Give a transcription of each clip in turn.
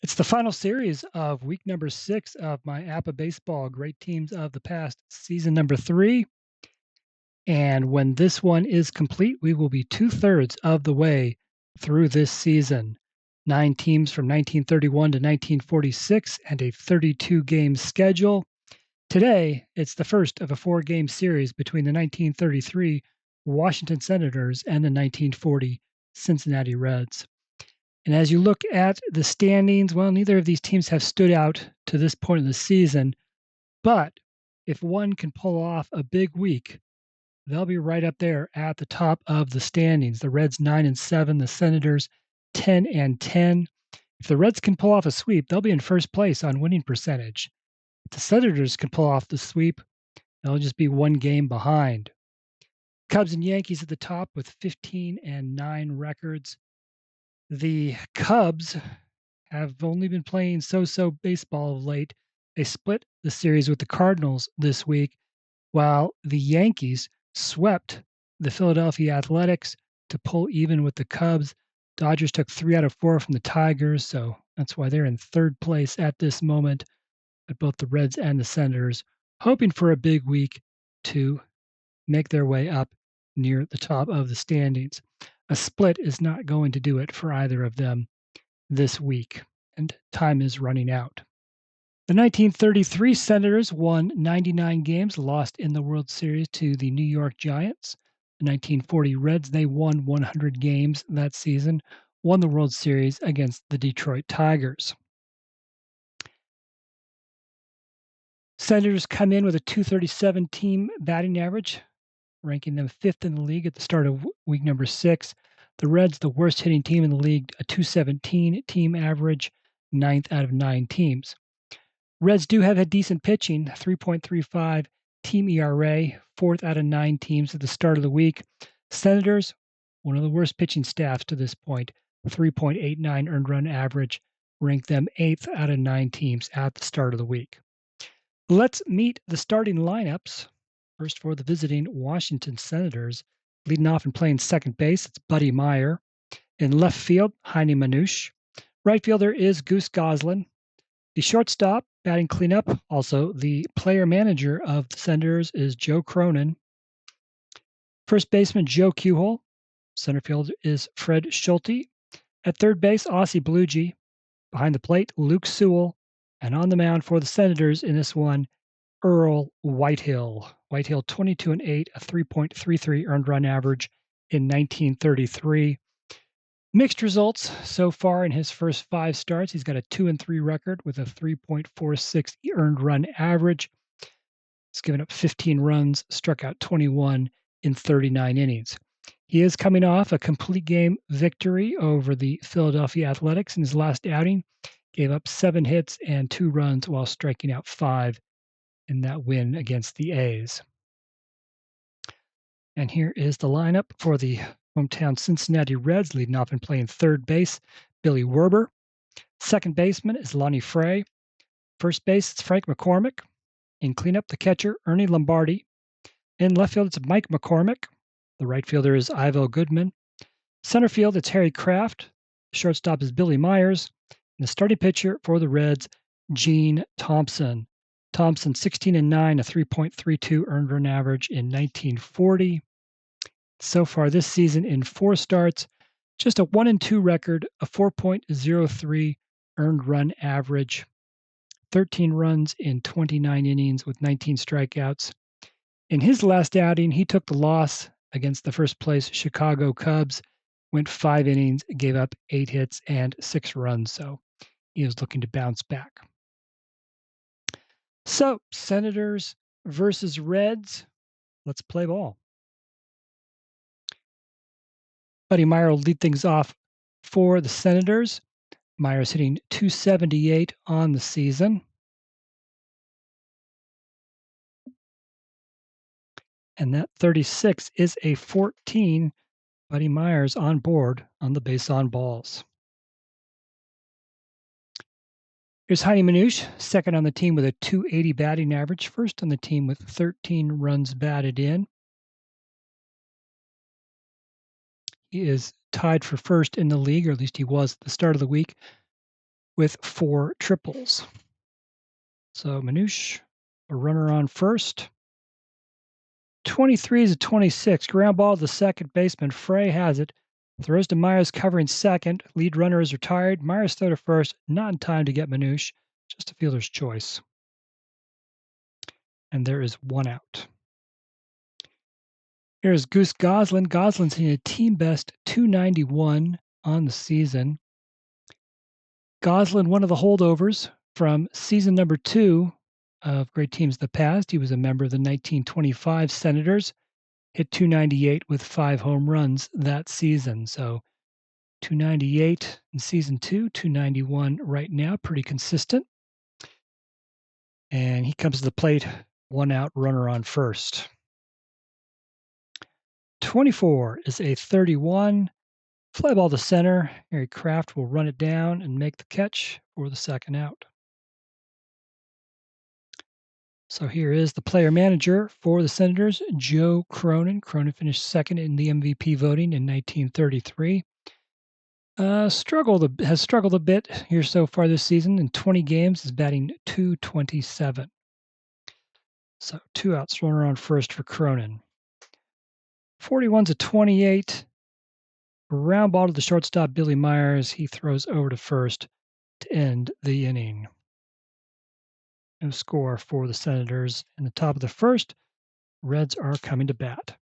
It's the final series of week number 6 of my APBA baseball great teams of the past season number 3. And when this one is complete, we will be two-thirds of the way through this season. 9 teams from 1931 to 1946 and a 32-game schedule. Today, it's the first of a 4-game series between the 1933 Washington Senators and the 1940 Cincinnati Reds. And as you look at the standings, well, neither of these teams have stood out to this point in the season. But if one can pull off a big week, they'll be right up there at the top of the standings. The Reds 9-7, the Senators 10-10. If the Reds can pull off a sweep, they'll be in first place on winning percentage. If the Senators can pull off the sweep, they'll just be one game behind. Cubs and Yankees at the top with 15-9 records. The Cubs have only been playing so-so baseball of late. They split the series with the Cardinals this week, while the Yankees swept the Philadelphia Athletics to pull even with the Cubs. Dodgers took 3 out of 4 from the Tigers, so that's why they're in third place at this moment. But both the Reds and the Senators hoping for a big week to make their way up near the top of the standings. A split is not going to do it for either of them this week, and time is running out. The 1933 Senators won 99 games, lost in the World Series to the New York Giants. The 1940 Reds, they won 100 games that season, won the World Series against the Detroit Tigers. Senators come in with a 237 team batting average, ranking them 5th in the league at the start of week number 6. The Reds, the worst hitting team in the league, a 217 team average, 9th out of 9 teams. Reds do have a decent pitching, 3.35 team ERA, 4th out of 9 teams at the start of the week. Senators, one of the worst pitching staffs to this point, 3.89 earned run average, rank them 8th out of 9 teams at the start of the week. Let's meet the starting lineups. First for the visiting Washington Senators. Leading off and playing second base, it's Buddy Meyer. In left field, Heine Manouche. Right fielder is Goose Goslin. The shortstop, batting cleanup, also the player manager of the Senators is Joe Cronin. First baseman, Joe Kuhol. Center fielder is Fred Schulte. At third base, Ossie Bluege. Behind the plate, Luke Sewell. And on the mound for the Senators in this one, Earl Whitehill. Whitehill 22-8, a 3.33 earned run average in 1933. Mixed results so far in his first 5 starts. He's got a 2-3 record with a 3.46 earned run average. He's given up 15 runs, struck out 21 in 39 innings. He is coming off a complete game victory over the Philadelphia Athletics in his last outing. Gave up 7 hits and 2 runs while striking out 5 in that win against the A's. And here is the lineup for the hometown Cincinnati Reds. Leading off and playing third base, Billy Werber. Second baseman is Lonnie Frey. First base, it's Frank McCormick. In cleanup, the catcher, Ernie Lombardi. In left field, it's Mike McCormick. The right fielder is Ivo Goodman. Center field, it's Harry Kraft. Shortstop is Billy Myers. And the starting pitcher for the Reds, Gene Thompson. Thompson, 16-9, a 3.32 earned run average in 1940. So far this season in 4 starts, just a 1-2 record, a 4.03 earned run average, 13 runs in 29 innings with 19 strikeouts. In his last outing, he took the loss against the first place Chicago Cubs, went 5 innings, gave up 8 hits and 6 runs, so he is looking to bounce back. So, Senators versus Reds. Let's play ball. Buddy Meyer will lead things off for the Senators. Meyer's hitting .278 on the season. And that 36 is a 14. Buddy Meyer's on board on the base on balls. Here's Heine Manouche, second on the team with a .280 batting average, first on the team with 13 runs batted in. He is tied for first in the league, or at least he was at the start of the week, with 4 triples. So Manouche, a runner on first. 23 is a 26. Ground ball to the second baseman. Frey has it. Throws to Myers covering second. Lead runner is retired. Myers throw to first. Not in time to get Manouche. Just a fielder's choice. And there is 1 out. Here's Goose Goslin. Goslin's hitting a team best 291 on the season. Goslin, one of the holdovers from season number 2 of Great Teams of the Past. He was a member of the 1925 Senators. Hit 298 with 5 home runs that season. So 298 in season 2, 291 right now. Pretty consistent. And he comes to the plate, 1 out, runner on first. 24 is a 31. Fly ball to center. Harry Kraft will run it down and make the catch for the second out. So here is the player manager for the Senators, Joe Cronin. Cronin finished second in the MVP voting in 1933. Has struggled a bit here so far this season. In 20 games, is batting .227. So 2 outs, runner on first for Cronin. 41's a 28. Round ball to the shortstop, Billy Myers. He throws over to first to end the inning. No score for the Senators. In the top of the first, Reds are coming to bat.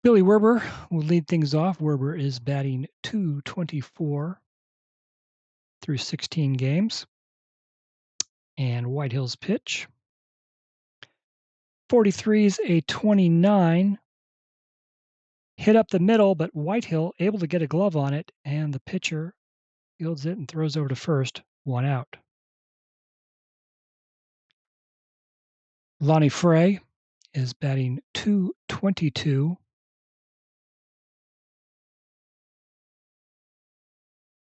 Billy Werber will lead things off. Werber is batting .224 through 16 games. And Whitehill's pitch. 43's a 29. Hit up the middle, but Whitehill able to get a glove on it, and the pitcher fields it and throws over to first, 1 out. Lonnie Frey is batting .222.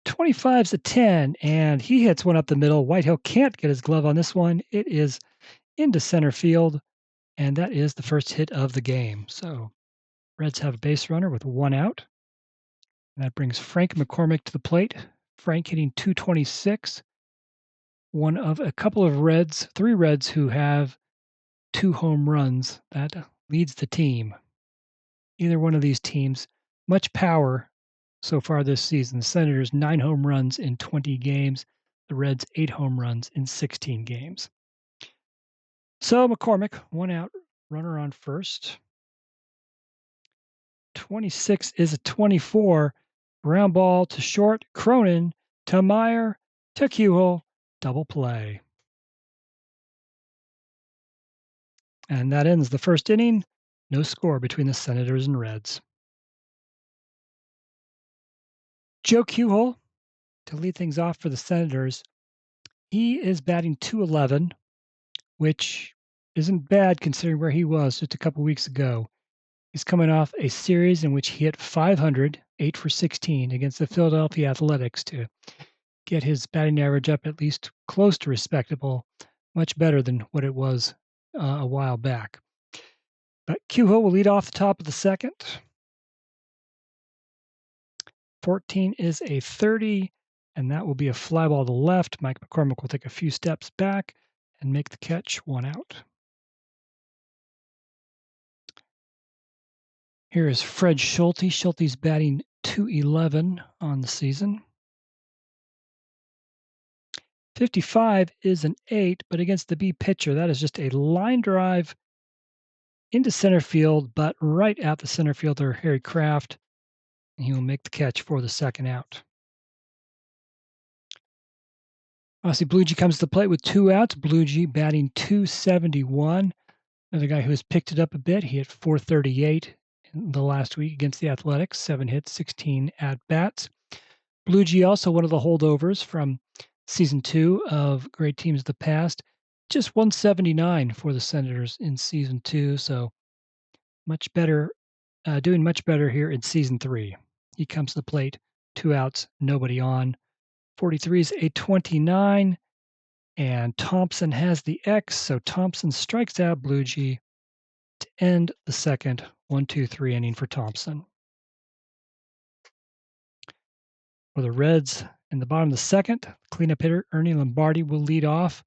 25's a 10, and he hits one up the middle. Whitehill can't get his glove on this one. It is into center field, and that is the first hit of the game. So Reds have a base runner with 1 out. And that brings Frank McCormick to the plate. Frank hitting .226. One of a couple of Reds, 3 Reds who have 2 home runs. That leads the team. Either one of these teams, much power so far this season. The Senators, 9 home runs in 20 games. The Reds, 8 home runs in 16 games. So McCormick, 1 out, runner on first. 26 is a 24. Ground ball to short. Cronin to Meyer to Kewell. Double play. And that ends the first inning. No score between the Senators and Reds. Joe Kewell to lead things off for the Senators. He is batting .211, which isn't bad considering where he was just a couple weeks ago. He's coming off a series in which he hit .500, 8 for 16 against the Philadelphia Athletics to get his batting average up at least close to respectable, much better than what it was a while back. But Kewell will lead off the top of the second. 14 is a 30, and that will be a fly ball to left. Mike McCormick will take a few steps back and make the catch, 1 out. Here is Fred Schulte. Schulte's batting .211 on the season. 55 is an 8, but against the B pitcher, that is just a line drive into center field, but right at the center fielder, Harry Kraft, and he will make the catch for the second out. Obviously, Bluegee comes to the plate with 2 outs. Bluegee batting .271. Another guy who has picked it up a bit. He hit .438 in the last week against the Athletics. 7 hits, 16 at-bats. Bluegee also one of the holdovers from season 2 of Great Teams of the Past. Just .179 for the Senators in season 2, so much better, doing much better here in season 3. He comes to the plate, 2 outs, nobody on. 43 is a 29, and Thompson has the X, so Thompson strikes out Bluegee to end the second 1-2-3 inning for Thompson. For the Reds In the bottom of the second, cleanup hitter Ernie Lombardi will lead off.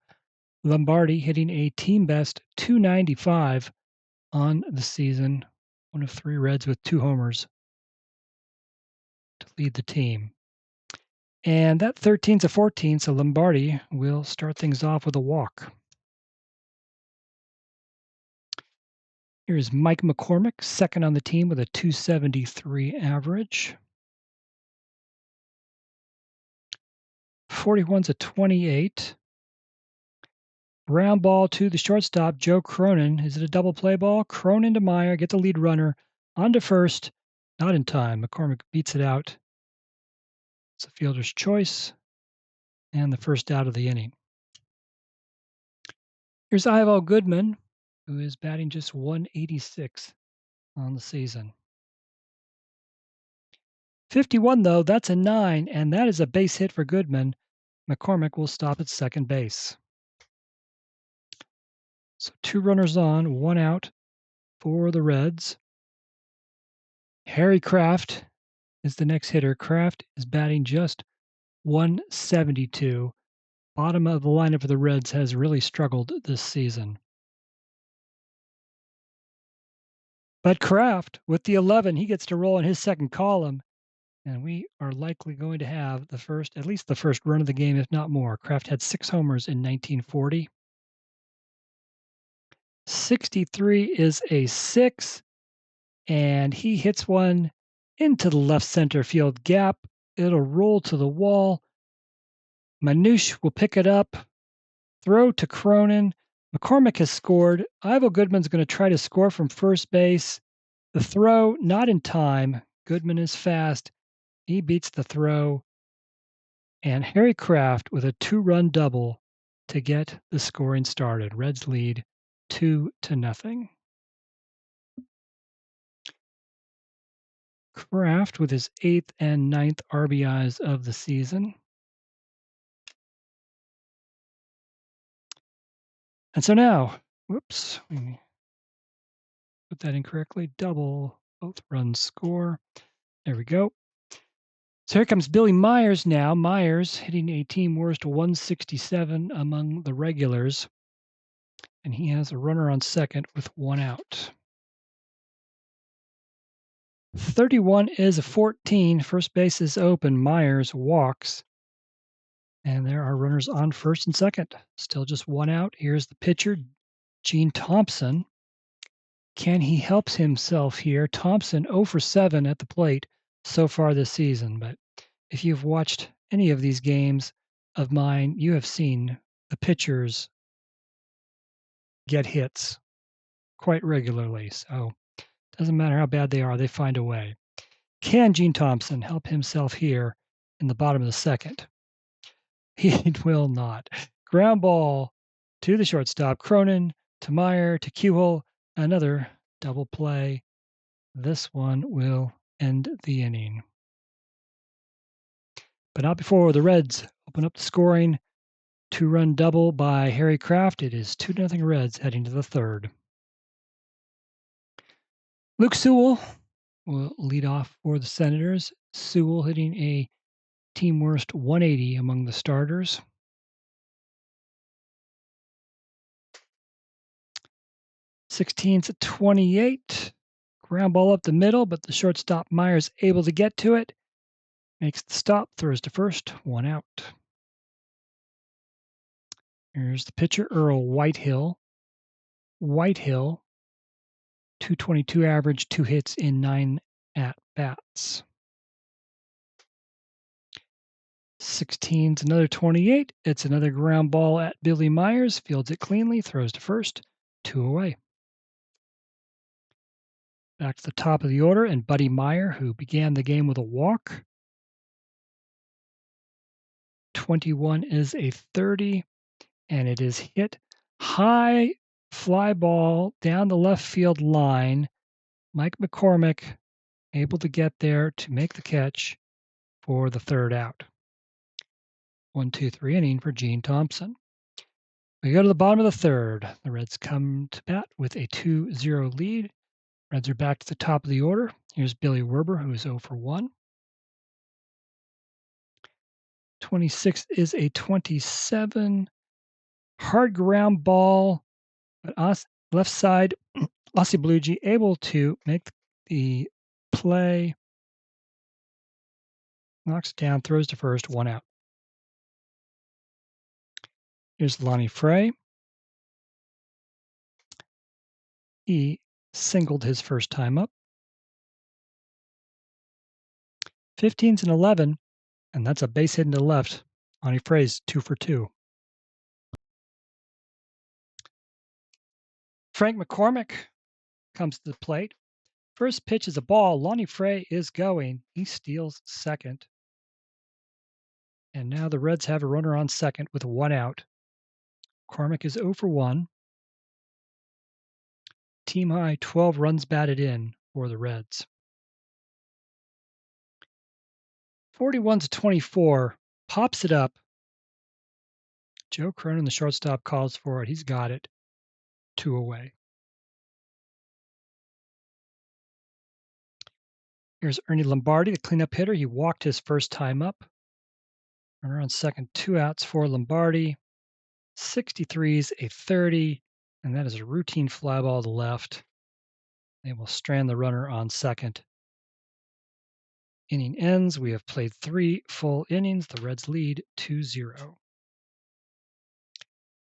Lombardi hitting a team best .295 on the season, one of 3 Reds with 2 homers to lead the team. And that 13's a 14, so Lombardi will start things off with a walk. Here's Mike McCormick, second on the team with a .273 average. 41's a 28. Ground ball to the shortstop, Joe Cronin. Is it a double play ball? Cronin to Meyer, get the lead runner on to first. Not in time. McCormick beats it out. It's a fielder's choice and the first out of the inning. Here's Ival Goodman, who is batting just .186 on the season. 51, though, that's a 9, and that is a base hit for Goodman. McCormick will stop at second base. So 2 runners on, 1 out for the Reds. Harry Kraft is the next hitter. Kraft is batting just .172. Bottom of the lineup for the Reds has really struggled this season. But Kraft, with the 11, he gets to roll in his second column, and we are likely going to have at least the first run of the game, if not more. Kraft had 6 homers in 1940. 63 is a 6, and he hits one into the left center field gap. It'll roll to the wall. Manouche will pick it up, throw to Cronin. McCormick has scored. Ival Goodman's going to try to score from first base. The throw, not in time. Goodman is fast. He beats the throw. And Harry Kraft with a 2-run double to get the scoring started. Reds lead 2-0. Kraft with his 8th and 9th RBIs of the season. And so now, whoops, we put that incorrectly. Double, both runs score. There we go. So here comes Billy Myers now. Myers hitting a team worst 167 among the regulars. And he has a runner on second with 1 out. 31 is a 14. First base is open. Myers walks. And there are runners on first and second. Still just 1 out. Here's the pitcher, Gene Thompson. Can he help himself here? Thompson 0 for 7 at the plate so far this season. But if you've watched any of these games of mine, you have seen the pitchers get hits quite regularly. So it doesn't matter how bad they are, they find a way. Can Gene Thompson help himself here in the bottom of the second? He will not. Ground ball to the shortstop. Cronin to Meyer to Kewell. Another double play. This one will end the inning. But not before the Reds open up the scoring. 2-run double by Harry Kraft. It is 2-0 Reds heading to the third. Luke Sewell will lead off for the Senators. Sewell hitting a team worst 180 among the starters. '16's a 28. Ground ball up the middle, but the shortstop Myers able to get to it. Makes the stop, throws to first, 1 out. Here's the pitcher, Earl Whitehill. Whitehill, .222 average, 2 hits in 9 at-bats. 16's another 28. It's another ground ball at Billy Myers. Fields it cleanly, throws to first, 2 away. Back to the top of the order, and Buddy Meyer, who began the game with a walk. 21 is a 30, and it is hit high fly ball down the left field line. Mike McCormick able to get there to make the catch for the third out. 1-2-3 inning for Gene Thompson. We go to the bottom of the third. The Reds come to bat with a 2-0 lead. Reds are back to the top of the order. Here's Billy Werber, who is 0 for 1. 26 is a 27. Hard ground ball, but left side, Lassi Blugi able to make the play. Knocks it down, throws to first, 1 out. Here's Lonnie Frey. He singled his first time up. 15's an 11, and that's a base hit into left. Lonnie Frey's 2 for 2. Frank McCormick comes to the plate. First pitch is a ball. Lonnie Frey is going. He steals second. And now the Reds have a runner on second with 1 out. McCormick is 0 for 1. Team high 12 runs batted in for the Reds. 41-24. Pops it up. Joe Cronin, the shortstop, calls for it. He's got it. 2 away. Here's Ernie Lombardi, the cleanup hitter. He walked his first time up. Runner on second, 2 outs for Lombardi. 63's a 30, and that is a routine fly ball to left. They will strand the runner on second. Inning ends. We have played 3 full innings. The Reds lead 2-0.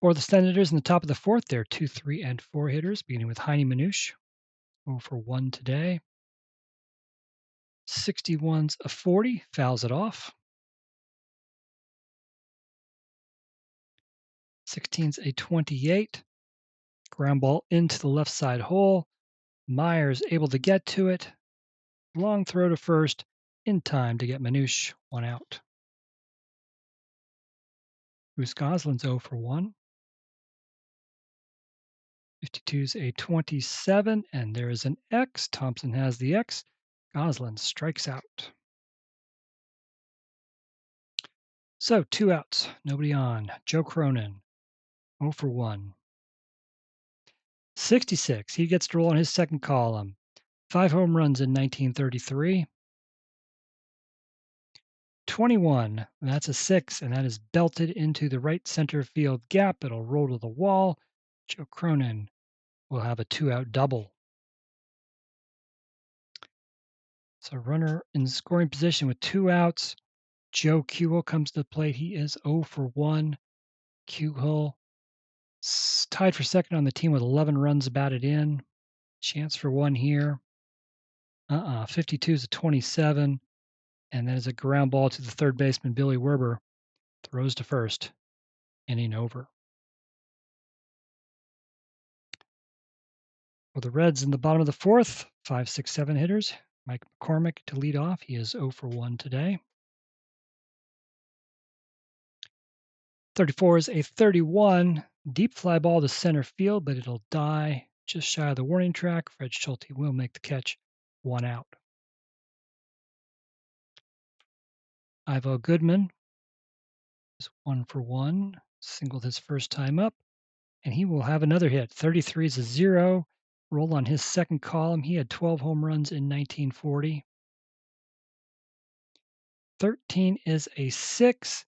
For the Senators in the top of the fourth, they're 2, 3, and 4 hitters, beginning with Heine Manouche, 0 for 1 today. 61's a 40, fouls it off. 16's a 28, ground ball into the left side hole. Myers able to get to it. Long throw to first, in time to get Manouche 1 out. Bruce Goslin's 0 for 1. 52's a 27, and there is an X. Thompson has the X. Goslin strikes out. So 2 outs, nobody on. Joe Cronin, 0 for 1. 66, he gets to roll on his second column. 5 home runs in 1933. 21, that's a 6, and that is belted into the right center field gap. It'll roll to the wall. Joe Cronin will have a 2-out double. So runner in scoring position with 2 outs. Joe Kuhl comes to the plate. He is 0 for 1. Kuhl tied for second on the team with 11 runs batted in. Chance for 1 here. 52 is a 27, and that is a ground ball to the third baseman, Billy Werber. Throws to first. Inning over. For the Reds in the bottom of the fourth, 5, 6, 7 hitters. Mike McCormick to lead off. He is 0 for 1 today. 34 is a 31. Deep fly ball to center field, but it'll die just shy of the warning track. Fred Schulte will make the catch. 1 out. Ivo Goodman is 1 for 1. Singled his first time up, and he will have another hit. 33 is a 0. Roll on his second column. He had 12 home runs in 1940. 13 is a 6,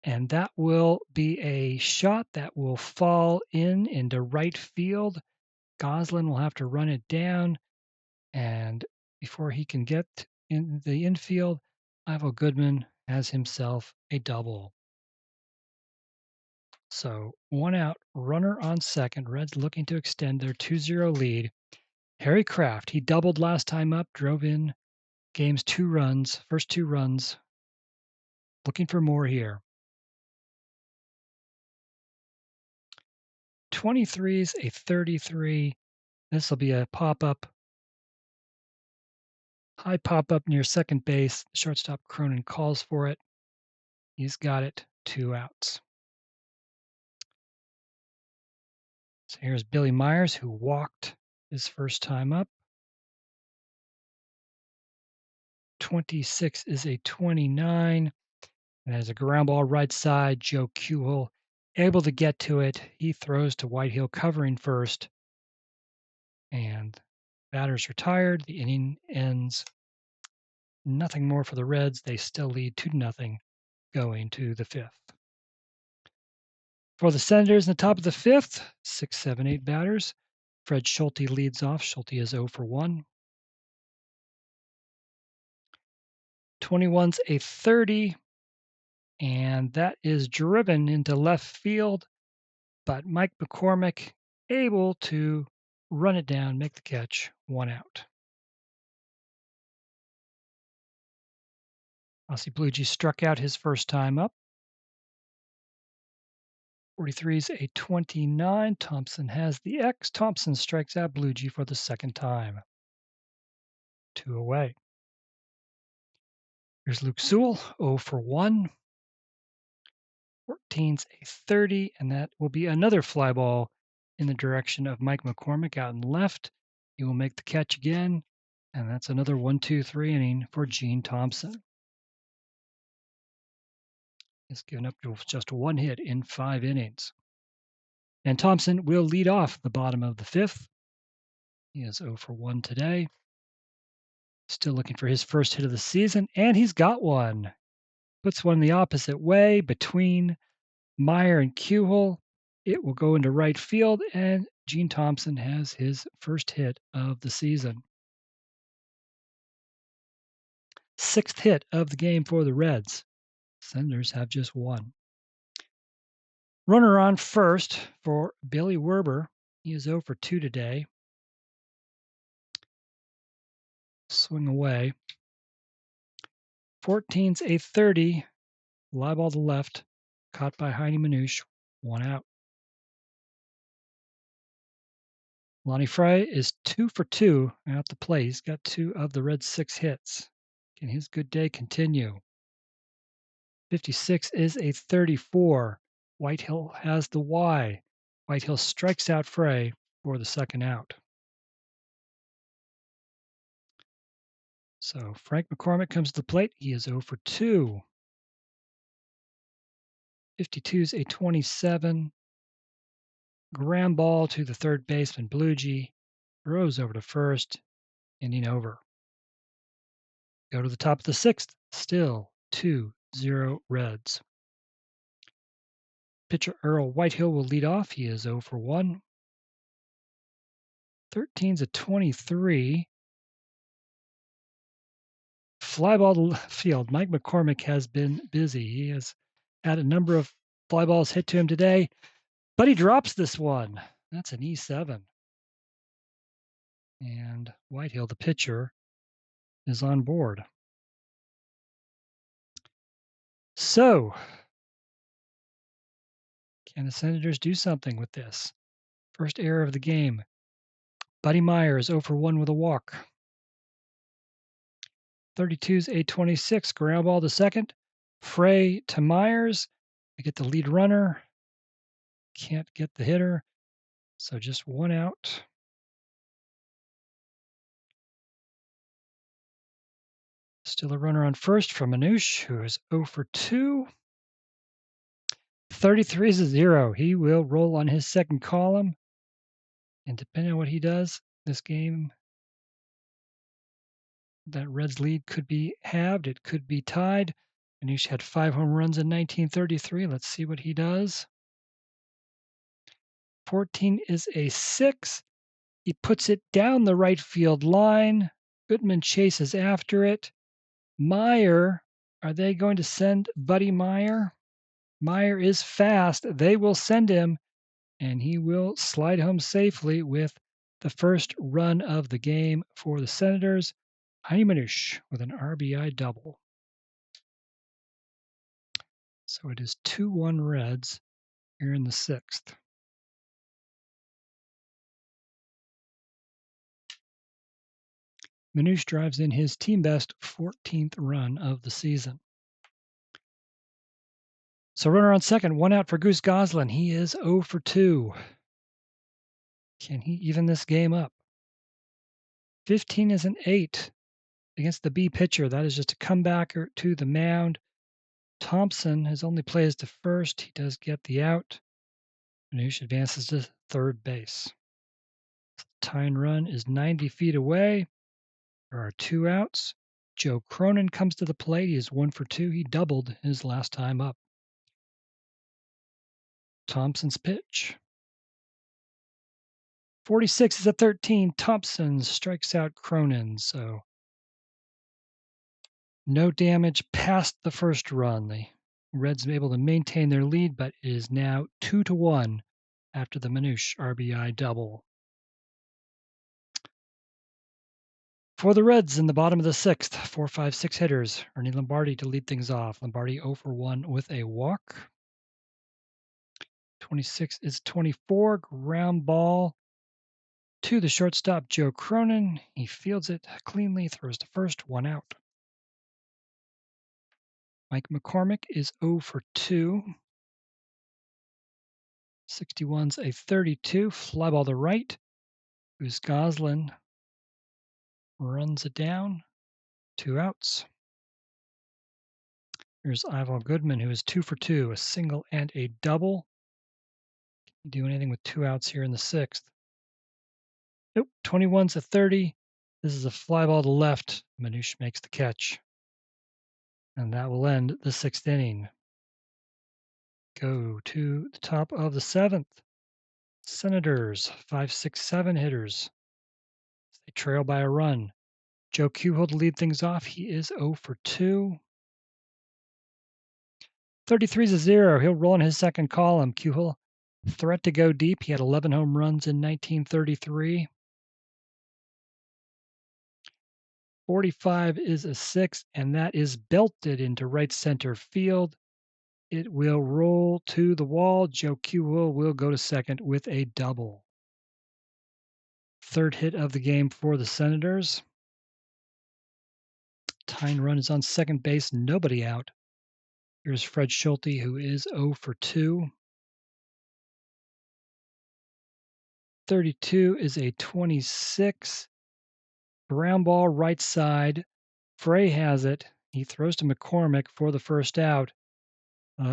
and that will be a shot that will fall into right field. Goslin will have to run it down, and before he can get in the infield, Ivo Goodman has himself a double. So 1 out, runner on second. Reds looking to extend their 2-0 lead. Harry Kraft, he doubled last time up, drove in game's 2 runs, first 2 runs. Looking for more here. 23's a 33. This will be a pop-up. High pop-up near second base. Shortstop Cronin calls for it. He's got it. 2 outs. So here's Billy Myers, who walked his first time up. 26 is a 29. And there's a ground ball right side. Joe Kuhl able to get to it. He throws to Whitehill covering first. And batters retired. The inning ends. Nothing more for the Reds. They still lead 2-0 going to the fifth. For the Senators in the top of the fifth, 6, 7, 8 batters. Fred Schulte leads off. Schulte is 0 for 1. 21's a 30, and that is driven into left field, but Mike McCormick able to run it down, make the catch, 1 out. Aussie Blue Jay struck out his first time up. 43's a 29. Thompson has the X. Thompson strikes out Blue Jay for the second time. 2 away. Here's Luke Sewell, 0 for 1. 14's a 30, and that will be another fly ball in the direction of Mike McCormick out in left. He will make the catch again, and that's another 1-2-3 inning for Gene Thompson. He's given up just 1 hit in 5 innings. And Thompson will lead off the bottom of the fifth. He is 0 for 1 today. Still looking for his first hit of the season, and he's got one. Puts one the opposite way between Meyer and Kewell. It will go into right field, and Gene Thompson has his first hit of the season. 6th hit of the game for the Reds. Senators have just 1. Runner on first for Billy Werber. He is 0 for 2 today. Swing away. 14's a 30. Live ball to left. Caught by Heine Manouche. 1 out. Lonnie Fry is 2 for 2 at the plate. He's got 2 of the Reds' 6 hits. Can his good day continue? 56 is a 34. Whitehill has the Y. Whitehill strikes out Frey for the second out. So Frank McCormick comes to the plate. He is 0 for 2. 52's a 27. Ground ball to the third baseman, Blue Jay. Throws over to first. Inning over. Go to the top of the sixth. Still 2-0 Reds. Pitcher Earl Whitehill will lead off. He is 0 for 1. 13's a 23. Fly ball to left field. Mike McCormick has been busy. He has had a number of fly balls hit to him today, but he drops this one. That's an E7. And Whitehill, the pitcher, is on board. So, can the Senators do something with this? First error of the game. Buddy Myers 0 for 1 with a walk. 32's a 26. Ground ball to second. Frey to Myers. I get the lead runner. Can't get the hitter. So just 1 out. Still a runner on first from Manouche, who is 0 for 2. 33 is a 0. He will roll on his second column. And depending on what he does, this game, that Reds lead could be halved. It could be tied. Manouche had 5 home runs in 1933. Let's see what he does. 14 is a 6. He puts it down the right field line. Goodman chases after it. Meyer, are they going to send Buddy Meyer? Meyer is fast. They will send him, and he will slide home safely with the first run of the game for the Senators. Heine Manouche with an RBI double. So it is 2-1 Reds here in the 6th. Manouche drives in his team best 14th run of the season. So runner on second, 1 out for Goose Goslin. He is 0 for 2. Can he even this game up? 15 is an 8 against the B pitcher. That is just a comebacker to the mound. Thompson has only plays to first. He does get the out. Manouche advances to third base. Tying run is 90 feet away. There are 2 outs. Joe Cronin comes to the plate. He is 1 for 2. He doubled his last time up. Thompson's pitch. 46 is a 13. Thompson strikes out Cronin, so no damage past the first run. The Reds are able to maintain their lead, but it is now 2-1 after the Manouche RBI double. For the Reds in the bottom of the sixth, 4, 5, 6 hitters. Ernie Lombardi to lead things off. Lombardi 0 for 1 with a walk. 26 is 24. Ground ball to the shortstop, Joe Cronin. He fields it cleanly, throws to first, 1 out. Mike McCormick is 0 for 2. 61's a 32. Fly ball to right. Goose Goslin runs it down. 2 outs. Here's Ival Goodman, who is 2 for 2, a single and a double. Can you do anything with 2 outs here in the sixth? Nope. 21's a 30. This is a fly ball to left. Manouche makes the catch. And that will end the sixth inning. Go to the top of the seventh. Senators, 5, 6, 7 hitters. They trail by a run. Joe Kuhl to lead things off. He is 0 for 2. 33 is a 0. He'll roll in his second column. Kuhl, threat to go deep. He had 11 home runs in 1933. 45 is a 6, and that is belted into right center field. It will roll to the wall. Joe Kuhl will go to second with a double. Third hit of the game for the Senators. Tying run is on second base, nobody out. Here's Fred Schulte, who is 0 for 2. 32 is a 26. Ground ball right side. Frey has it. He throws to McCormick for the first out.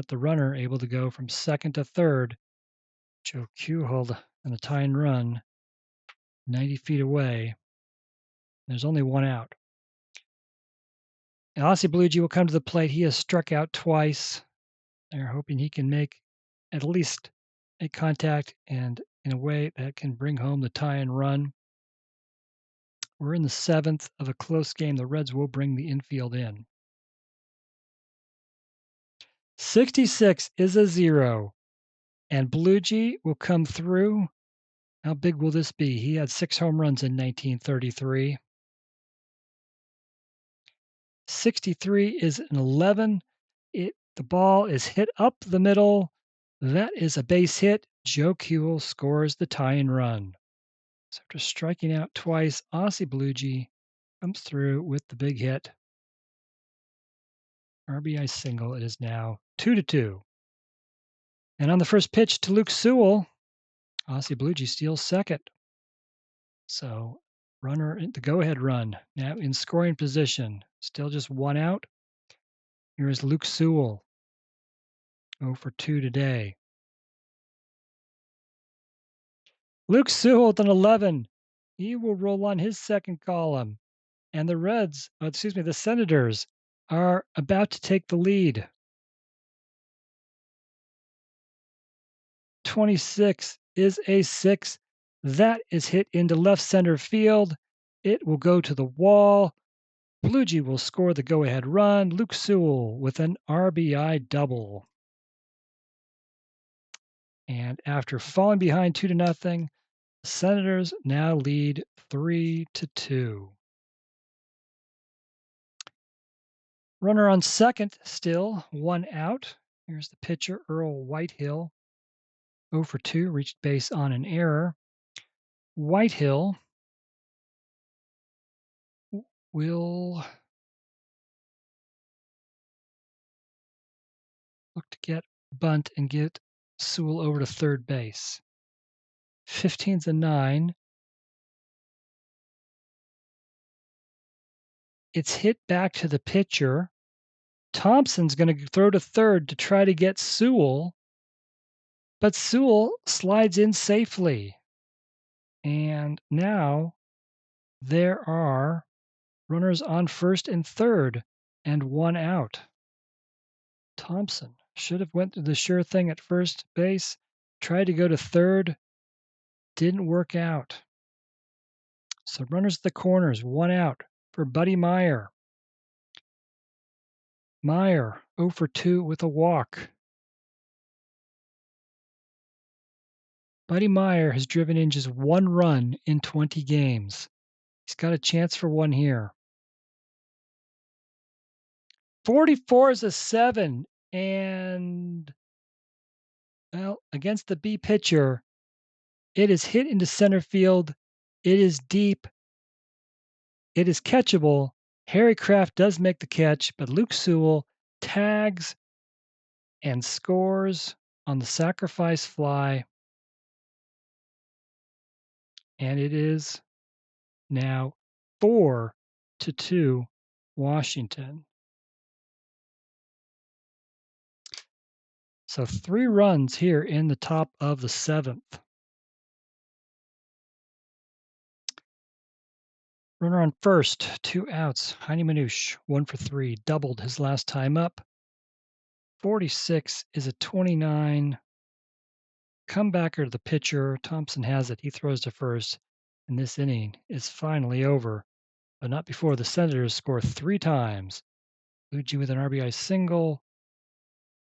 The runner able to go from second to third. Joe Kuhl and the tying run 90 feet away. There's only 1 out. Ozzie Belugi will come to the plate. He has struck out twice. They're hoping he can make at least a contact and in a way that can bring home the tie and run. We're in the seventh of a close game. The Reds will bring the infield in. 66 is a 0, and Belugi will come through. How big will this be? He had 6 home runs in 1933. 63 is an 11. The ball is hit up the middle. That is a base hit. Joe Kuhl scores the tie-in run. So after striking out twice, Ozzie Belugi comes through with the big hit. RBI single. It is now 2-2. And on the first pitch to Luke Sewell, Ozzie Belugi steals second. So runner in the go-ahead run now in scoring position. Still just 1 out. Here is Luke Sewell. 0 for 2 today. Luke Sewell with an 11. He will roll on his second column. And the Senators are about to take the lead. 26 is a 6. That is hit into left center field. It will go to the wall. Belugi will score the go-ahead run. Luke Sewell with an RBI double. And after falling behind 2-0, the Senators now lead 3-2. Runner on second, still 1 out. Here's the pitcher, Earl Whitehill. 0 for 2, reached base on an error. Whitehill will look to get bunt and get Sewell over to third base. 15's a 9. It's hit back to the pitcher. Thompson's going to throw to third to try to get Sewell, but Sewell slides in safely. And now there are Runners on first and third, and one out. Thompson should have went to the sure thing at first base, tried to go to third, didn't work out. So runners at the corners, one out for Buddy Meyer. Meyer 0 for 2 with a walk. Buddy Meyer has driven in just one run in 20 games. He's got a chance for one here. 44 is a 7, and well, against the B pitcher, it is hit into center field. It is deep. It is catchable. Harry Kraft does make the catch, but Luke Sewell tags and scores on the sacrifice fly, and it is now 4-2 Washington. So 3 runs here in the top of the 7th. Runner on first, 2 outs. Heine Manouche, 1 for 3, doubled his last time up. 46 is a 29. Comebacker to the pitcher. Thompson has it. He throws to first, and this inning is finally over, but not before the Senators score 3 times. Luigi with an RBI single,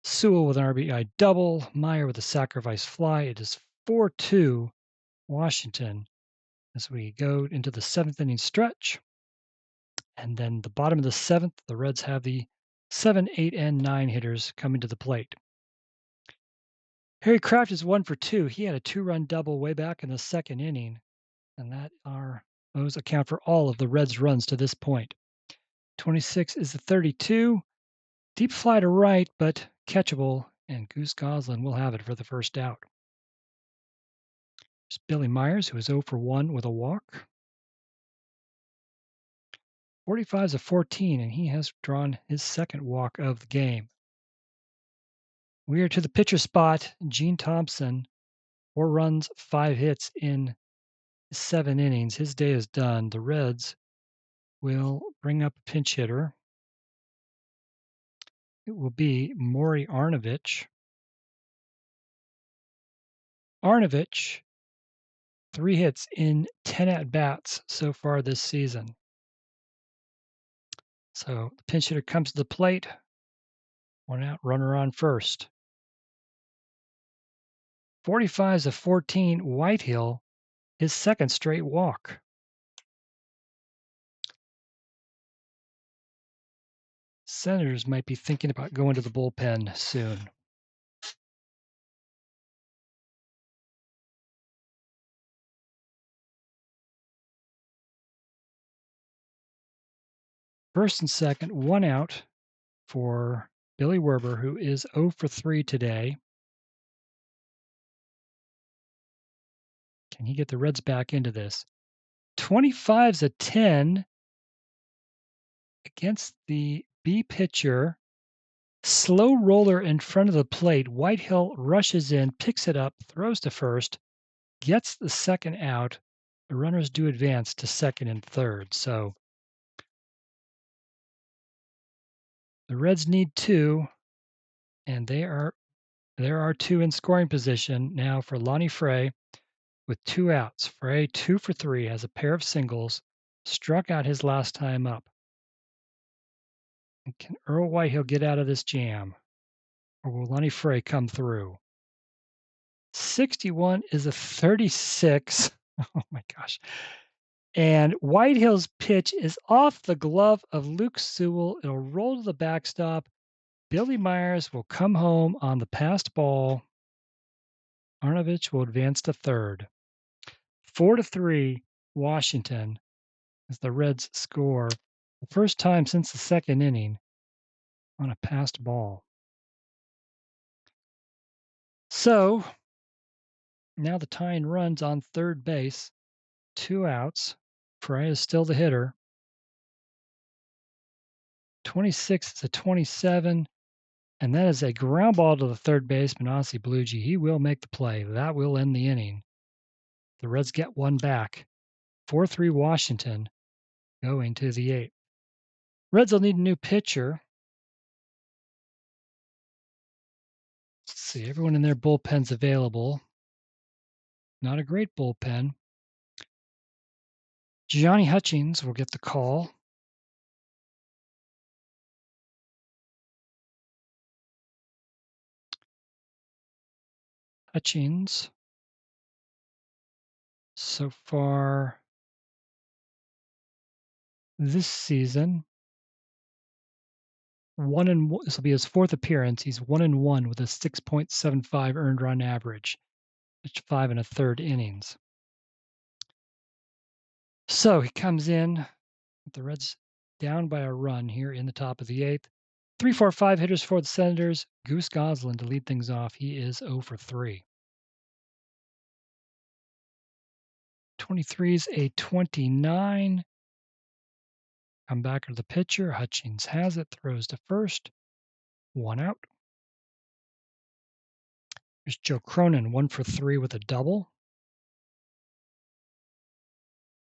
Sewell with an RBI double, Meyer with a sacrifice fly. It is 4-2 Washington as we go into the 7th inning stretch. And then the bottom of the 7th, the Reds have the 7, 8, and 9 hitters coming to the plate. Harry Kraft is 1 for 2. He had a 2-run double way back in the 2nd inning, and those account for all of the Reds' runs to this point. 26 is the 32. Deep fly to right, but catchable, and Goose Goslin will have it for the first out. There's Billy Myers, who is 0 for 1 with a walk. 45 is a 14, and he has drawn his second walk of the game. We are to the pitcher spot. Gene Thompson, 4 runs, 5 hits in 7 innings. His day is done. The Reds will bring up a pinch hitter. It will be Maury Arnovich. Arnovich, 3 hits in 10 at-bats so far this season. So the pinch hitter comes to the plate. 1 out, runner on first. 45 is a 14. Whitehill, his second straight walk. Senators might be thinking about going to the bullpen soon. First and second, 1 out for Billy Werber, who is 0 for 3 today. Can he get the Reds back into this? 25's a 10 against the B pitcher. Slow roller in front of the plate. Whitehill rushes in, picks it up, throws to first, gets the second out. The runners do advance to second and third. So the Reds need 2, and there are 2 in scoring position now for Lonnie Frey with 2 outs. Frey, 2 for 3, has a pair of singles, struck out his last time up. And can Earl Whitehill get out of this jam, or will Lonnie Frey come through? 61 is a 36. Oh my gosh. And Whitehill's pitch is off the glove of Luke Sewell. It'll roll to the backstop. Billy Myers will come home on the passed ball. Arnovich will advance to third. 4-3 Washington as the Reds score the first time since the 2nd inning on a passed ball. So now the tying runs on third base. 2 outs. Frey is still the hitter. 26 is a 27, and that is a ground ball to the third baseman, Ossie Bluege. He will make the play. That will end the inning. The Reds get one back. 4-3 Washington. going to the 8th. Reds will need a new pitcher. Let's see, everyone in their bullpen's available. Not a great bullpen. Johnny Hutchings will get the call. Hutchings, so far this season, this will be his 4th appearance. He's 1-1 with a 6.75 earned run average. It's 5 1/3 innings. So he comes in with the Reds down by a run here in the top of the 8th. 3, 4, 5 hitters for the Senators. Goose Goslin to lead things off. He is 0 for 3. 23's a 29. Come back to the pitcher. Hutchings has it, throws to first. 1 out. Here's Joe Cronin, 1 for 3 with a double.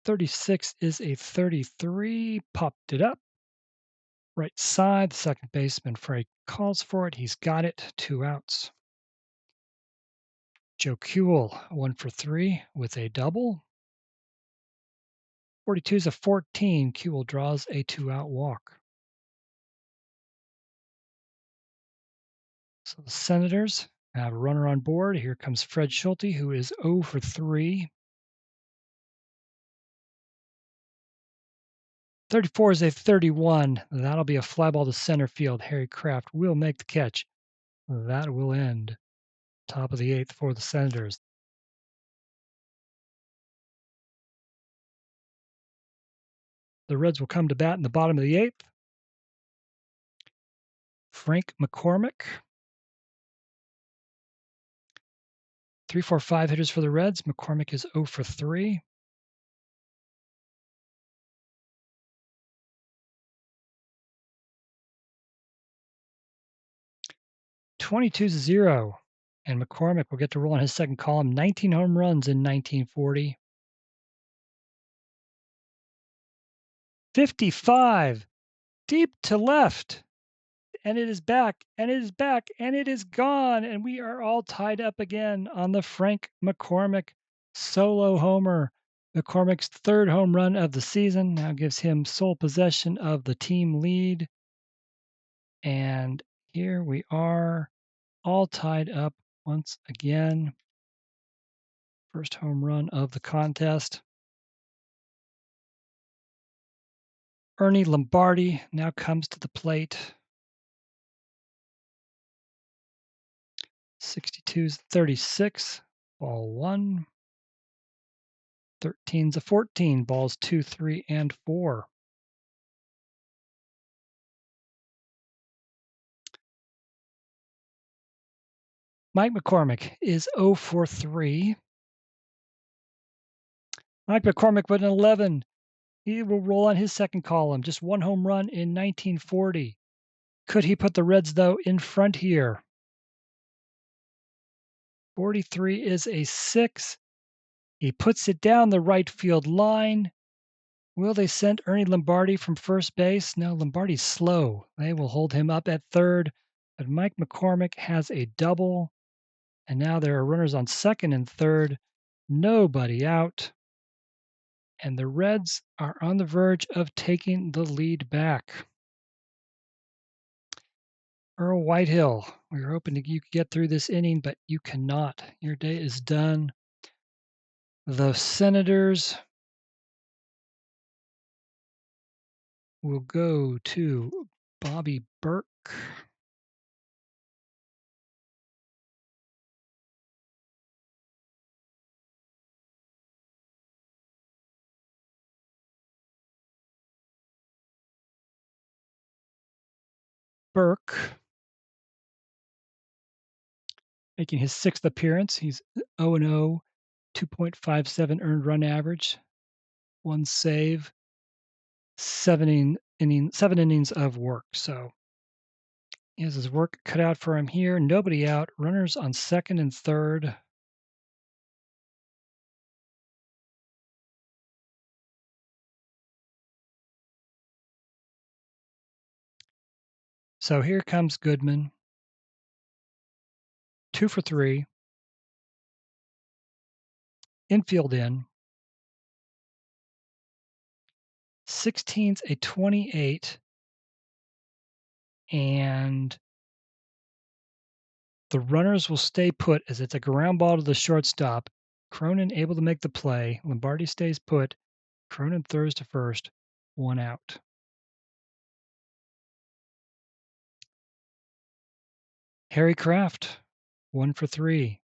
36 is a 33. Popped it up. Right side, the second baseman Frey calls for it. He's got it. 2 outs. Joe Kuehl, 1 for 3 with a double. 42 is a 14. Kuehl draws a 2-out walk. So the Senators have a runner on board. Here comes Fred Schulte, who is 0 for 3. 34 is a 31. That'll be a fly ball to center field. Harry Kraft will make the catch. That will end. Top of the 8th for the Senators. The Reds will come to bat in the bottom of the 8th. Frank McCormick. 3, 4, 5 hitters for the Reds. McCormick is 0 for 3. "22's 0, and McCormick will get to roll on his second column. 19 home runs in 1940. 55, deep to left, and it is back, and it is back, and it is gone, and we are all tied up again on the Frank McCormick solo homer. McCormick's 3rd home run of the season now gives him sole possession of the team lead. And here we are, all tied up once again. First home run of the contest. Ernie Lombardi now comes to the plate. 62's 36, ball 1. 13's a 14, balls 2, 3, and 4. Mike McCormick is 0 for 3. Mike McCormick with an 11. He will roll on his second column. Just 1 home run in 1940. Could he put the Reds, though, in front here? 43 is a 6. He puts it down the right field line. Will they send Ernie Lombardi from first base? No, Lombardi's slow. They will hold him up at third. But Mike McCormick has a double. And now there are runners on second and third. Nobody out. And the Reds are on the verge of taking the lead back. Earl Whitehill, we were hoping you could get through this inning, but you cannot. Your day is done. The Senators will go to Bobby Burke. Burke, making his 6th appearance. He's 0-0, 2.57 earned run average, 1 save, 7 innings of work. So he has his work cut out for him here. Nobody out. Runners on second and third. So here comes Goodman, 2 for 3, infield in, 16's a 28, and the runners will stay put as it's a ground ball to the shortstop. Cronin able to make the play. Lombardi stays put. Cronin throws to first, 1 out. Harry Kraft, 1 for 3.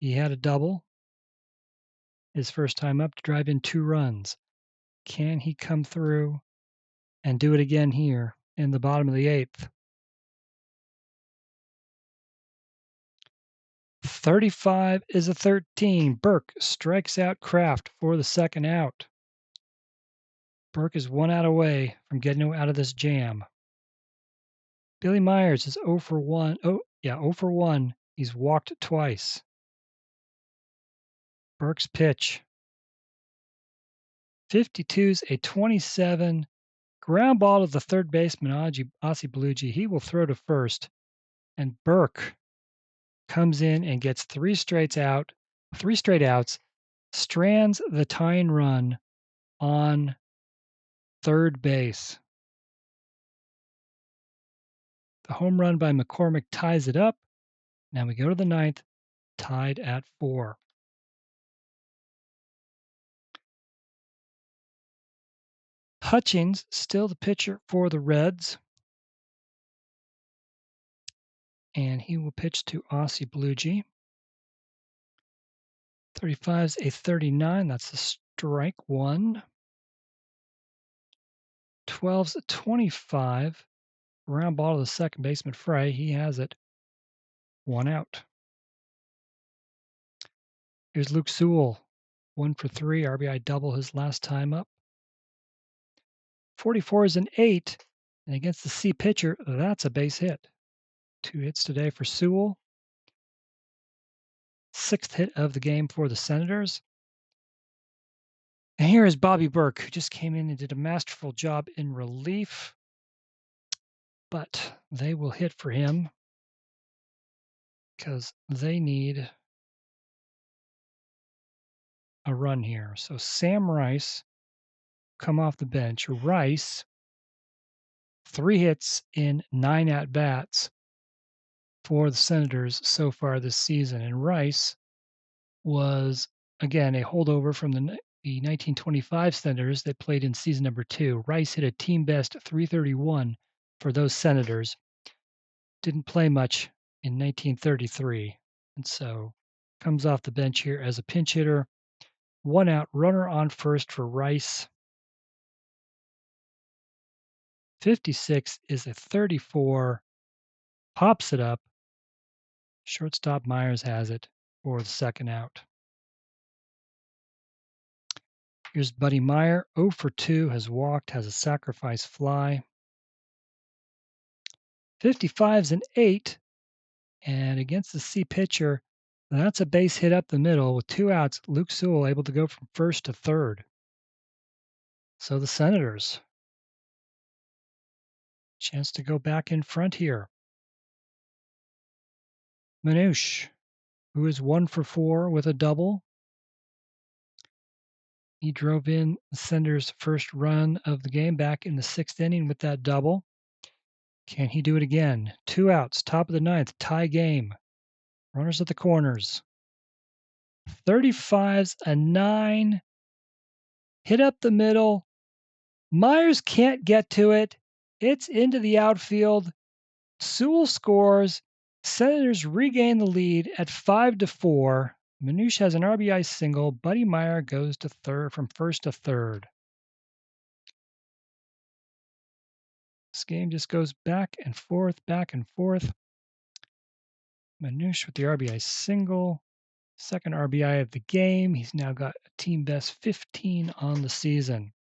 He had a double his first time up to drive in 2 runs. Can he come through and do it again here in the bottom of the 8th? 35 is a 13. Burke strikes out Kraft for the second out. Burke is 1 out away from getting out of this jam. Billy Myers is 0 for 1. 0 for 1. He's walked twice. Burke's pitch. 52's a 27. Ground ball to the third baseman, Ossie Belugi. He will throw to first. And Burke comes in and gets 3 straight outs, strands the tying run on third base. The home run by McCormick ties it up. Now we go to the 9th, tied at 4. Hutchings, still the pitcher for the Reds. And he will pitch to Ossie Belugi. 35's a 39. That's a strike 1. 12's a 25. Round ball to the second baseman, Frey. He has it. 1 out. Here's Luke Sewell. 1 for 3. RBI double his last time up. 44 is an 8. And against the C pitcher, that's a base hit. 2 hits today for Sewell. 6th hit of the game for the Senators. And here is Bobby Burke, who just came in and did a masterful job in relief. But they will hit for him because they need a run here. So Sam Rice come off the bench. Rice, 3 hits in 9 at-bats for the Senators so far this season. And Rice was, again, a holdover from the 1925 Senators that played in season number 2. Rice hit a team best 331 for those Senators. Didn't play much in 1933, and so comes off the bench here as a pinch hitter. 1 out, runner on first for Rice. 56 is a 34. Pops it up. Shortstop Myers has it for the second out. Here's Buddy Meyer, 0 for 2, has walked, has a sacrifice fly. 55's an 8, and against the C pitcher, that's a base hit up the middle with 2 outs. Luke Sewell able to go from first to third. So the Senators, chance to go back in front here. Manouche, who is 1 for 4 with a double. He drove in the Senators' first run of the game back in the 6th inning with that double. Can he do it again? 2 outs, top of the 9th, tie game. Runners at the corners. 35's a 9. Hit up the middle. Myers can't get to it. It's into the outfield. Sewell scores. Senators regain the lead at 5-4. Manouche has an RBI single. Buddy Meyer goes to third from first to third. This game just goes back and forth, back and forth. Manouche with the RBI single. Second RBI of the game. He's now got a team best 15 on the season.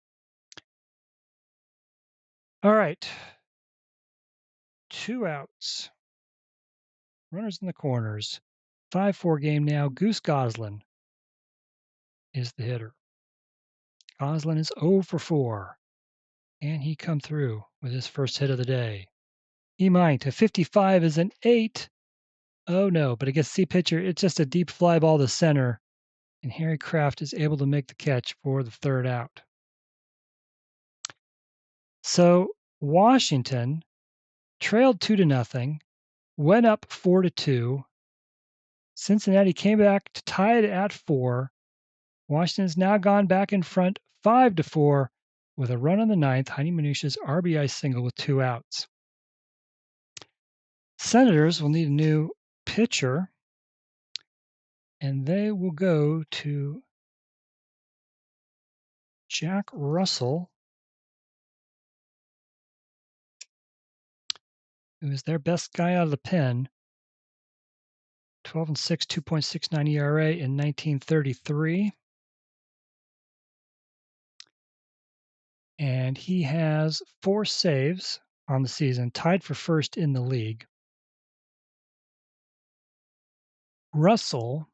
All right. 2 outs. Runners in the corners. 5-4 game now. Goose Goslin is the hitter. Goslin is 0 for 4. Can he come through with his first hit of the day? He might. A 55 is an 8. Oh, no, but against C pitcher, it's just a deep fly ball to center, and Harry Kraft is able to make the catch for the third out. So Washington trailed 2-0, went up 4-2. Cincinnati came back to tie it at 4. Washington's now gone back in front 5-4 with a run on the ninth. Heidi Manouchia's RBI single with 2 outs. Senators will need a new pitcher, and they will go to Jack Russell, who is their best guy out of the pen. 12-6, 2.69 ERA in 1933. And he has 4 saves on the season, tied for first in the league. Russell,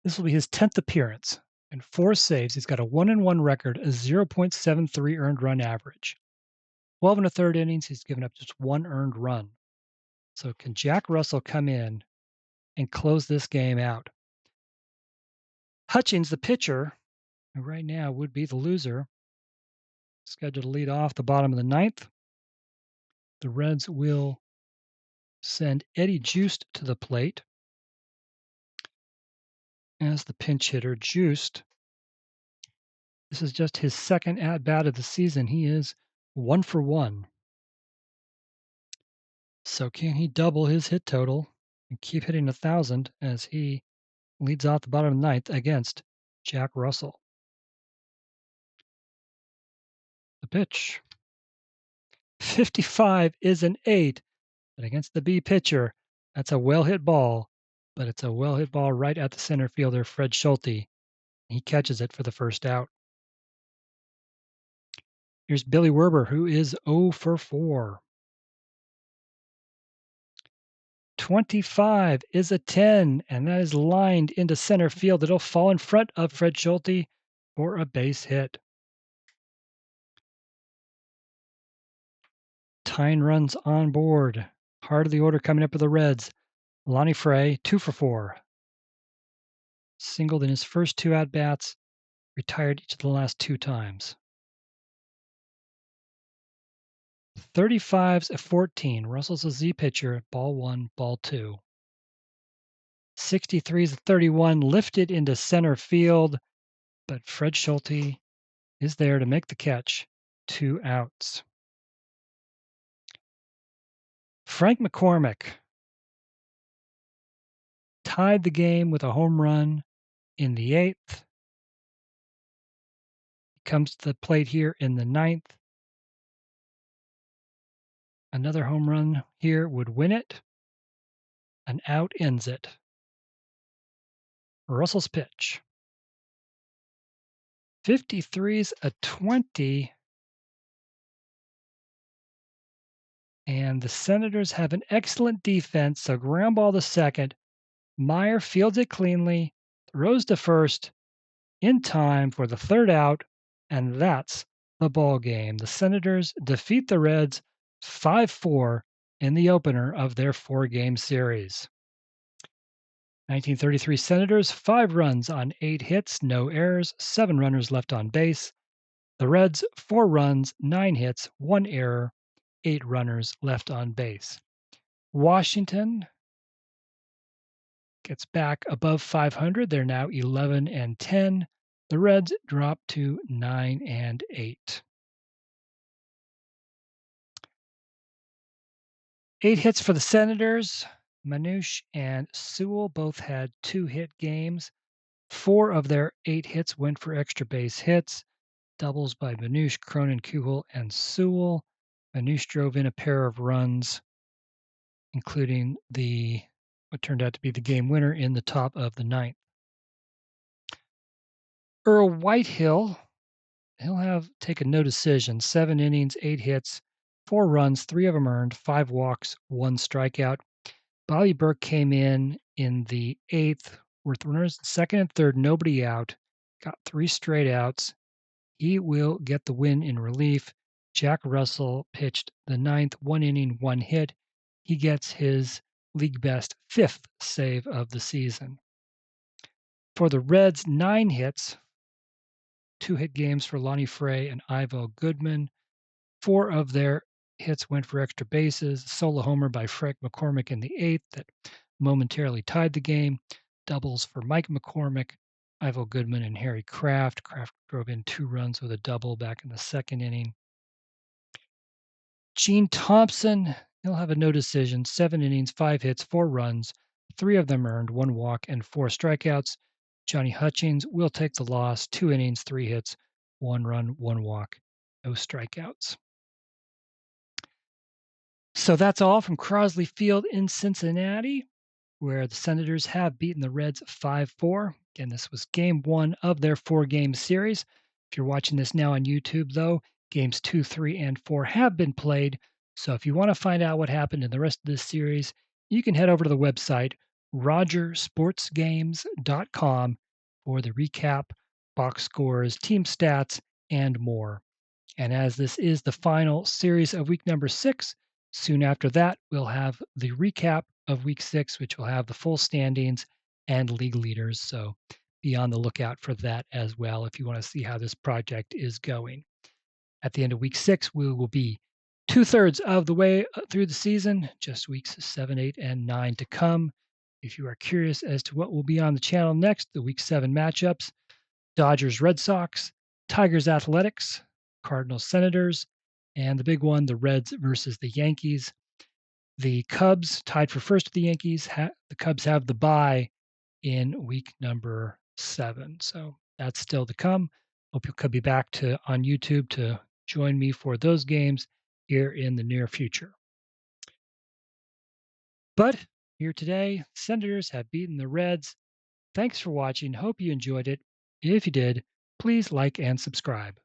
this will be his 10th appearance and 4 saves. He's got a 1-1 record, a 0.73 earned run average. 12 and a third innings, he's given up just 1 earned run. So can Jack Russell come in and close this game out? Hutchings, the pitcher, who right now would be the loser, scheduled to lead off the bottom of the ninth. The Reds will send Eddie Juiced to the plate as the pinch hitter. Juiced, this is just his second at-bat of the season. He is 1 for 1. So can he double his hit total and keep hitting 1,000 as he leads off the bottom of the ninth against Jack Russell? The pitch. 55 is an 8, but against the B pitcher, that's a well-hit ball, but it's a well-hit ball right at the center fielder, Fred Schulte. He catches it for the first out. Here's Billy Werber, who is 0 for 4. 25 is a 10, and that is lined into center field. It'll fall in front of Fred Schulte for a base hit. Tyne runs on board. Heart of the order coming up for the Reds. Lonnie Frey, 2 for 4. Singled in his first 2 at-bats, retired each of the last 2 times. 35's a 14. Russell's a Z pitcher. Ball 1, ball 2. 63's a 31. Lifted into center field, but Fred Schulte is there to make the catch. 2 outs. Frank McCormick tied the game with a home run in the 8th. He comes to the plate here in the 9th. Another home run here would win it. An out ends it. Russell's pitch. 53's a 20. And the Senators have an excellent defense, so ground ball to second. Meyer fields it cleanly, throws to first in time for the third out, and that's the ball game. The Senators defeat the Reds 5-4 in the opener of their 4-game series. 1933 Senators, 5 runs on 8 hits, no errors, 7 runners left on base. The Reds, 4 runs, 9 hits, 1 error, 8 runners left on base. Washington gets back above 500. They're now 11-10. The Reds drop to 9-8. 8 hits for the Senators. Manouche and Sewell both had 2-hit games. 4 of their 8 hits went for extra base hits. Doubles by Manouche, Cronin, Kuhl, and Sewell. Manouche drove in a pair of runs, including what turned out to be the game winner in the top of the ninth. Earl Whitehill, he'll have taken no decision. 7 innings, 8 hits, 4 runs, 3 of them earned, 5 walks, 1 strikeout. Bobby Burke came in the 8th with runners second and third, nobody out, got 3 straight outs. He will get the win in relief. Jack Russell pitched the ninth, 1 inning, 1 hit. He gets his league best fifth save of the season. For the Reds, 9 hits, 2 hit games for Lonnie Frey and Ivo Goodman. 4 of their hits went for extra bases. A solo homer by Frank McCormick in the eighth that momentarily tied the game. Doubles for Mike McCormick, Ivo Goodman, and Harry Kraft. Kraft drove in 2 runs with a double back in the second inning. Gene Thompson, he'll have a no decision, 7 innings, 5 hits, 4 runs, 3 of them earned, 1 walk, and 4 strikeouts. Johnny Hutchings will take the loss, 2 innings, 3 hits, 1 run, 1 walk, no strikeouts. So that's all from Crosley Field in Cincinnati, where the Senators have beaten the Reds 5-4. Again, this was game 1 of their 4-game series. If you're watching this now on YouTube, though, games 2, 3, and 4 have been played. So if you want to find out what happened in the rest of this series, you can head over to the website rogersportsgames.com for the recap, box scores, team stats, and more. And as this is the final series of week number 6, soon after that, we'll have the recap of week 6, which will have the full standings and league leaders. So be on the lookout for that as well if you want to see how this project is going. At the end of week 6, we will be 2/3 of the way through the season, just weeks 7, 8, and 9 to come. If you are curious as to what will be on the channel next, the week 7 matchups, Dodgers Red Sox, Tigers Athletics, Cardinals Senators, and the big one, the Reds versus the Yankees. The Cubs tied for first with the Yankees. The Cubs have the bye in week number 7. So that's still to come. Hope you could be back on YouTube to join me for those games here in the near future. But here today, Senators have beaten the Reds. Thanks for watching. Hope you enjoyed it. If you did, please like and subscribe.